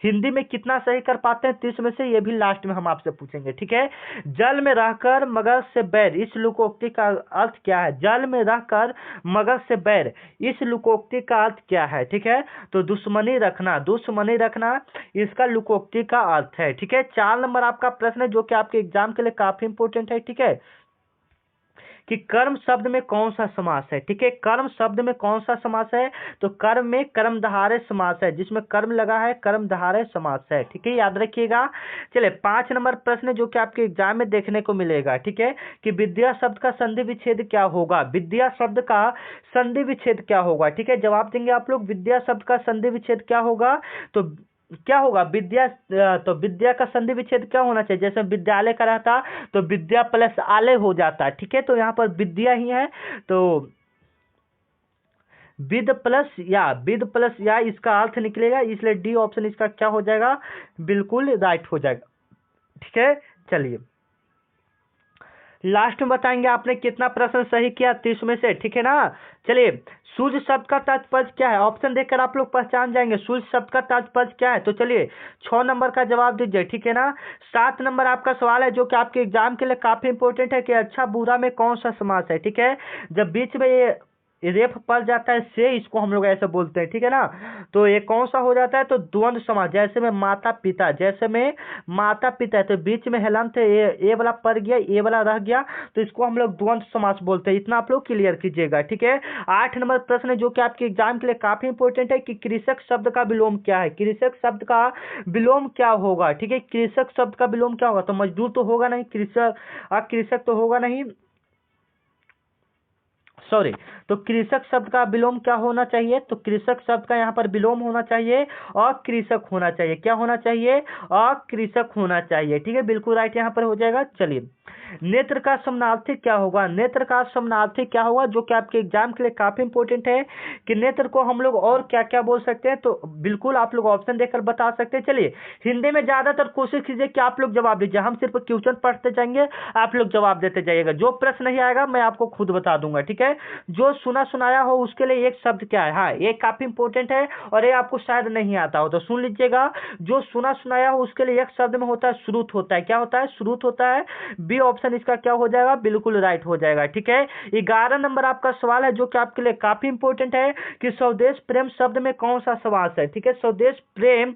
हिंदी में कितना सही कर पाते हैं 30 में से, ये भी लास्ट में हम आपसे पूछेंगे, ठीक है। जल में रहकर मगर से बैर, इस लोकोक्ति का अर्थ क्या है? जल में रहकर मगर से बैर, इस लोकोक्ति का अर्थ क्या है? ठीक है, तो दुश्मनी रखना, दुश्मनी रखना इसका लोकोक्ति का अर्थ है, ठीक है। 4 नंबर आपका प्रश्न है जो कि आपके एग्जाम के लिए काफी इंपोर्टेंट है, ठीक है, कि कर्म शब्द में कौन सा समास है? ठीक है, कर्म शब्द में कौन सा समास है? तो कर्म में कर्मधारय समास है, जिसमें कर्म लगा है कर्मधारय समास है, ठीक है, याद रखिएगा। चलिए 5 नंबर प्रश्न जो कि आपके एग्जाम में देखने को मिलेगा, ठीक है, कि विद्या शब्द का संधि विच्छेद क्या होगा? विद्या शब्द का संधि विच्छेद क्या होगा? ठीक है, जवाब देंगे आप लोग, विद्या शब्द का संधि विच्छेद क्या होगा? तो क्या होगा? विद्या, तो विद्या का संधि विच्छेद क्या होना चाहिए? जैसे विद्यालय का रहता तो विद्या प्लस आलय हो जाता, ठीक है, तो यहाँ पर विद्या ही है, तो विद प्लस या इसका अर्थ निकलेगा, इसलिए डी ऑप्शन इसका क्या हो जाएगा? बिल्कुल राइट हो जाएगा, ठीक है। चलिए लास्ट में बताएंगे आपने कितना प्रश्न सही किया 30 में से, ठीक है ना। चलिए सूर्य शब्द का तात्पर्य क्या है? ऑप्शन देखकर आप लोग पहचान जाएंगे सूर्य शब्द का तात्पर्य क्या है। तो चलिए 6 नंबर का जवाब दीजिए, ठीक है ना। 7 नंबर आपका सवाल है जो कि आपके एग्जाम के लिए काफी इंपॉर्टेंट है कि अच्छा बुरा में कौन सा समास है, ठीक है। जब बीच में ये रेफ पड़ जाता है से, इसको हम लोग ऐसे बोलते हैं, ठीक है ना। तो ये कौन सा हो जाता है? तो द्वंद्व समास, जैसे में माता पिता, जैसे में माता पिता है तो बीच में हेलंत ए वाला पड़ गया, ए वाला रह गया, तो इसको हम लोग द्वंद्व समास बोलते हैं, इतना आप लोग क्लियर कीजिएगा, ठीक है। 8 नंबर प्रश्न जो कि आपके एग्जाम के लिए काफी इंपॉर्टेंट है कि कृषक शब्द का विलोम क्या है? कृषक शब्द का विलोम क्या होगा? ठीक है, कृषक शब्द का विलोम क्या होगा? तो मजदूर तो होगा नहीं, कृषक तो होगा नहीं, सॉरी। तो कृषक शब्द का विलोम क्या होना चाहिए? तो कृषक शब्द का यहाँ पर विलोम होना चाहिए अकृषक होना चाहिए। क्या होना चाहिए? अकृषक होना चाहिए, ठीक है, बिल्कुल राइट यहाँ पर हो जाएगा। चलिए नेत्र का समानार्थी क्या होगा? नेत्र का समानार्थी क्या होगा जो कि आपके एग्जाम के लिए काफी इंपॉर्टेंट है कि नेत्र को हम लोग और क्या क्या बोल सकते हैं, तो बिल्कुल आप लोग ऑप्शन देकर बता सकते हैं। चलिए हिंदी में ज्यादातर कोशिश कीजिए कि आप लोग जवाब दीजिए, हम सिर्फ क्वेश्चन पढ़ते जाएंगे, आप लोग जवाब देते जाइएगा। जो प्रश्न नहीं आएगा मैं आपको खुद बता दूंगा, ठीक है। जो सुना सुनाया हो उसके लिए एक शब्द क्या है? हाँ, ये काफी इंपॉर्टेंट है और ये आपको शायद नहीं आता हो तो सुन लीजिएगा। जो सुना सुनाया हो उसके लिए एक शब्द में होता है श्रुत होता है। क्या होता है? श्रुत होता है। बी ऑप्शन इसका क्या हो जाएगा? बिल्कुल राइट हो जाएगा, ठीक है। 11 नंबर आपका सवाल है जो कि आपके लिए काफी इंपॉर्टेंट है कि स्वदेश प्रेम शब्द में कौन सा समास है? ठीक है, स्वदेश प्रेम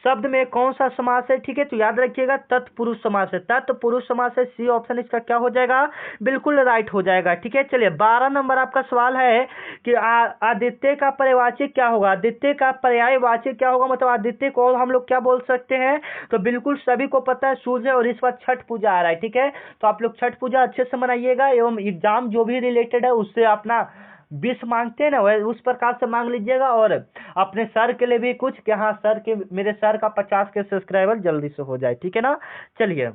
शब्द में कौन सा समास है? ठीक है, तो याद रखिएगा तत्पुरुष समास है, तत्पुरुष समास है। सी ऑप्शन इसका क्या हो जाएगा? बिल्कुल राइट हो जाएगा, ठीक है। चलिए 12 नंबर आपका सवाल है कि आदित्य का पर्यायवाची क्या होगा? आदित्य का पर्यायवाची क्या होगा? मतलब आदित्य को हम लोग क्या बोल सकते हैं? तो बिल्कुल सभी को पता है सूर्य, और इस बार छठ पूजा आ रहा है, ठीक है, तो आप लोग छठ पूजा अच्छे से मनाइएगा एवं एग्जाम जो भी रिलेटेड है उससे अपना विश मांगते हैं ना उस प्रकार से मांग लीजिएगा, और अपने सर के लिए भी कुछ कि हाँ सर के, मेरे सर का 50 के सब्सक्राइबर जल्दी से हो जाए, ठीक है ना। चलिए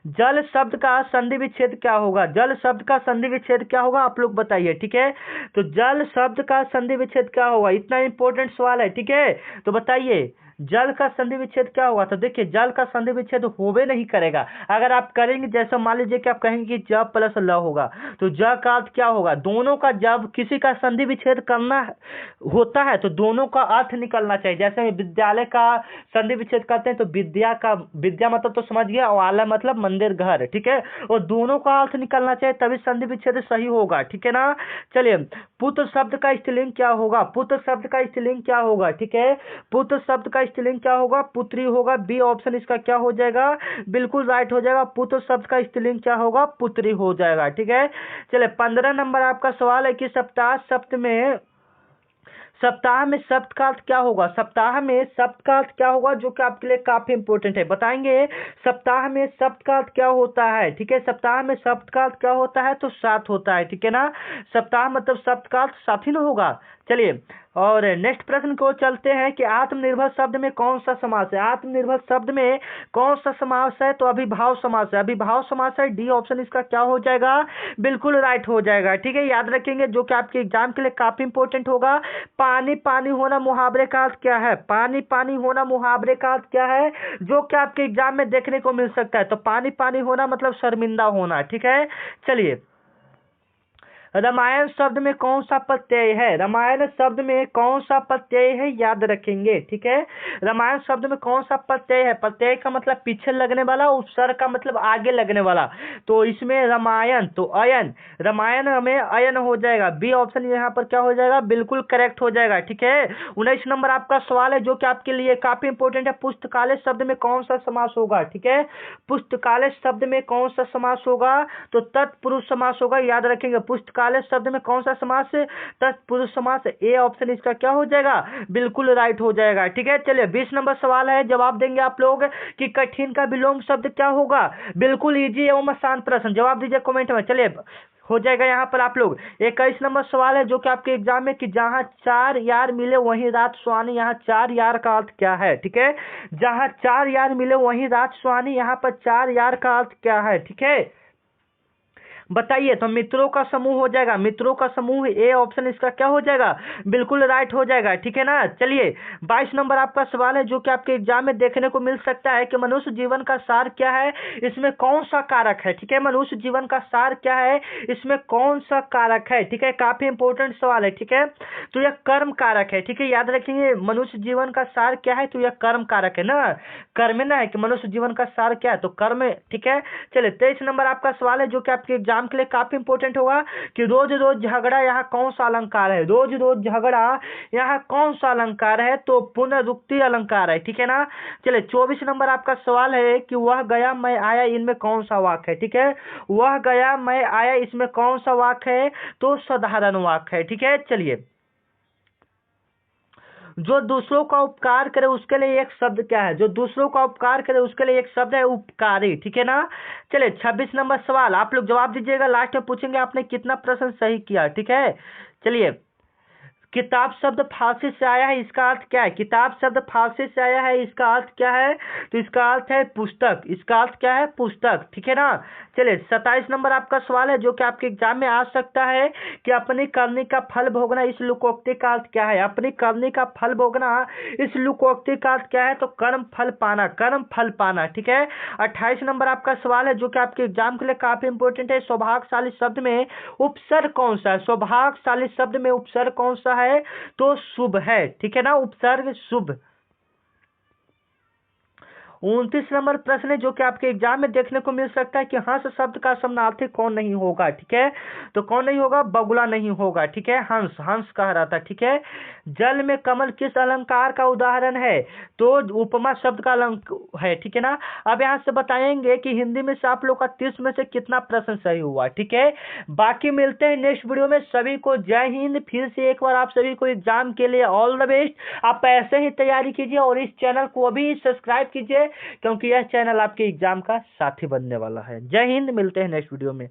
जल शब्द का संधि विच्छेद क्या होगा? जल शब्द का संधि विच्छेद क्या होगा आप लोग बताइए, ठीक है। तो जल शब्द का संधि विच्छेद क्या होगा? इतना इंपॉर्टेंट सवाल है, ठीक है, तो बताइए जल का संधि विच्छेद क्या होगा? तो देखिए जल का संधि विच्छेद होवे नहीं करेगा। अगर आप करेंगे, जैसे मान लीजिए कि आप कहेंगे कि ज प्लस ल होगा, तो ज का अर्थ क्या होगा? दोनों का, जब किसी का संधि विच्छेद करना होता है तो दोनों का अर्थ निकलना चाहिए। जैसे विद्यालय का संधि विच्छेद करते हैं तो विद्या का, विद्या मतलब तो समझ गया, और आलय मतलब मंदिर घर, ठीक है, और दोनों का अर्थ निकलना चाहिए, तभी संधि विच्छेद सही होगा, ठीक है ना। चलिए, पुत्र शब्द का स्त्रीलिंग क्या होगा? पुत्र शब्द का स्त्रीलिंग क्या होगा? ठीक है, पुत्र शब्द का स्त्रीलिंग क्या होगा? पुत्री होगा। बी ऑप्शन इसका क्या हो जाएगा? बिल्कुल राइट हो जाएगा। पुत्र शब्द का स्त्रीलिंग क्या होगा? पुत्री हो जाएगा, ठीक है। चलिए, 15 नंबर आपका सवाल है कि सप्ताह में शब्द का अर्थ क्या होगा? सप्ताह में शब्द का अर्थ क्या होगा, जो कि आपके लिए काफी इंपॉर्टेंट है, बताएंगे। सप्ताह में शब्द का अर्थ क्या होता है? ठीक है, सप्ताह में शब्द का अर्थ क्या होता है? तो साथ होता है, ठीक है ना। सप्ताह मतलब शब्द का अर्थ साथी ना होगा। चलिए, और नेक्स्ट प्रश्न को चलते हैं कि आत्मनिर्भर शब्द में कौन सा समास है? आत्मनिर्भर शब्द में कौन सा समास है? तो अभिभाव समास है। अभिभाव समास है। डी ऑप्शन इसका क्या हो जाएगा? बिल्कुल राइट हो जाएगा, ठीक है। याद रखेंगे, जो कि आपके एग्जाम के लिए काफी इंपॉर्टेंट होगा। पानी पानी होना मुहावरे का अर्थ क्या है? पानी पानी होना मुहावरे का अर्थ क्या है, जो कि आपके एग्जाम में देखने को मिल सकता है? तो पानी पानी होना मतलब शर्मिंदा होना, ठीक है। चलिए, रामायण शब्द में कौन सा प्रत्यय है? रामायण शब्द में कौन सा प्रत्यय है, याद रखेंगे, ठीक है। रामायण शब्द में कौन सा प्रत्यय है? प्रत्यय का मतलब पीछे लगने वाला, उपसर्ग का मतलब आगे लगने वाला। तो इसमें रामायण, तो अयन, रामायण में अयन हो जाएगा। बी ऑप्शन यहाँ पर क्या हो जाएगा? बिल्कुल करेक्ट हो जाएगा, ठीक है। 19 नंबर आपका सवाल है, जो कि आपके लिए काफी इंपॉर्टेंट है। पुस्तकालय शब्द में कौन सा समास होगा? ठीक है, पुस्तकालय शब्द में कौन सा समास होगा? तो तत्पुरुष समास होगा, याद रखेंगे। पुस्तकालय शब्द में कौन सा समास है? तत्पुरुष समास। ए ऑप्शन इसका क्या हो जाएगा? बिल्कुल राइट हो जाएगा, ठीक है। चलिए, 20 नंबर सवाल है, जवाब देंगे आप लोग कि कठिन का विलोम शब्द क्या होगा? बिल्कुल इजी एवं आसान प्रश्न, जवाब दीजिए कमेंट में। चलिए, हो जाएगा यहाँ पर आप लोग। 21 नंबर सवाल है, जो कि आपके एग्जाम में, कि जहां चार यार मिले वहीं रात सुहानी, यहाँ चार यार का अर्थ क्या है? ठीक है, जहां चार यार मिले वहीं रात सुहानी, यहाँ पर चार यार का अर्थ क्या है? ठीक है, बताइए। तो मित्रों का समूह हो जाएगा, मित्रों का समूह। ए ऑप्शन इसका क्या हो जाएगा? बिल्कुल राइट हो जाएगा, ठीक है ना। चलिए, 22 नंबर आपका सवाल है, जो कि आपके एग्जाम में देखने को मिल सकता है कि मनुष्य जीवन का सार क्या है, इसमें कौन सा कारक है? ठीक है, मनुष्य जीवन का सार क्या है, इसमें कौन सा कारक है? ठीक है, काफी इंपॉर्टेंट सवाल है, ठीक है। तो यह कर्म कारक है, ठीक है, याद रखेंगे। मनुष्य जीवन का सार क्या है? तो यह कर्म कारक है ना, कर्म ना है कि मनुष्य जीवन का सार क्या है, तो कर्म, ठीक है। चलिए, 23 नंबर आपका सवाल है, जो कि आपके एग्जाम के लिए काफी इंपॉर्टेंट होगा, कि रोज रोज झगड़ा यहाँ कौन सा अलंकार है? रोज रोज झगड़ा यहाँ कौन सा अलंकार है? तो पुनरुक्ति अलंकार है, ठीक है ना। चलिए, 24 नंबर आपका सवाल है कि वह गया मैं आया, इनमें कौन सा वाक्य है? ठीक है, वह गया मैं आया, इसमें कौन सा वाक्य है? तो साधारण वाक्य है, ठीक है। चलिए, जो दूसरों का उपकार करे उसके लिए एक शब्द क्या है? जो दूसरों का उपकार करे उसके लिए एक शब्द है उपकारी, ठीक है ना। चलिए, 26 नंबर सवाल आप लोग जवाब दीजिएगा, लास्ट में पूछेंगे आपने कितना प्रश्न सही किया, ठीक है। चलिए, किताब शब्द फारसी से आया है, इसका अर्थ क्या है? किताब शब्द फारसी से आया है, इसका अर्थ क्या है? तो इसका अर्थ है पुस्तक, इसका अर्थ क्या है? पुस्तक, ठीक है ना। चलिए, 27 नंबर आपका सवाल है, जो कि आपके एग्जाम में आ सकता है, कि अपनी करनी का फल भोगना, इस लोकोक्ति का अर्थ क्या है? अपनी करनी का फल भोगना, इस लोकोक्ति का अर्थ क्या है? तो कर्म फल पाना, कर्म फल पाना, ठीक है। 28 नंबर आपका सवाल है, जो कि आपके एग्जाम के लिए काफी इंपॉर्टेंट है। सौभाग्यशाली शब्द में उपसर्ग कौन सा है? सौभाग्यशाली शब्द में उपसर्ग कौन सा है? तो शुभ है, ठीक है ना, उपसर्ग शुभ। 29 नंबर प्रश्न है, जो कि आपके एग्जाम में देखने को मिल सकता है, कि हंस शब्द का समानार्थी कौन नहीं होगा? ठीक है, तो कौन नहीं होगा? बगुला नहीं होगा, ठीक है, हंस, हंस कह रहा था, ठीक है। जल में कमल किस अलंकार का उदाहरण है? तो उपमा शब्द का अलंकार है, ठीक है ना। अब यहाँ से बताएंगे कि हिंदी में से आप लोग का 30 में से कितना प्रश्न सही हुआ, ठीक है। बाकी मिलते हैं नेक्स्ट वीडियो में। सभी को जय हिंद। फिर से एक बार आप सभी को एग्जाम के लिए ऑल द बेस्ट। आप ऐसे ही तैयारी कीजिए और इस चैनल को अभी सब्सक्राइब कीजिए, क्योंकि यह चैनल आपके एग्जाम का साथी बनने वाला है। जय हिंद, मिलते हैं नेक्स्ट वीडियो में।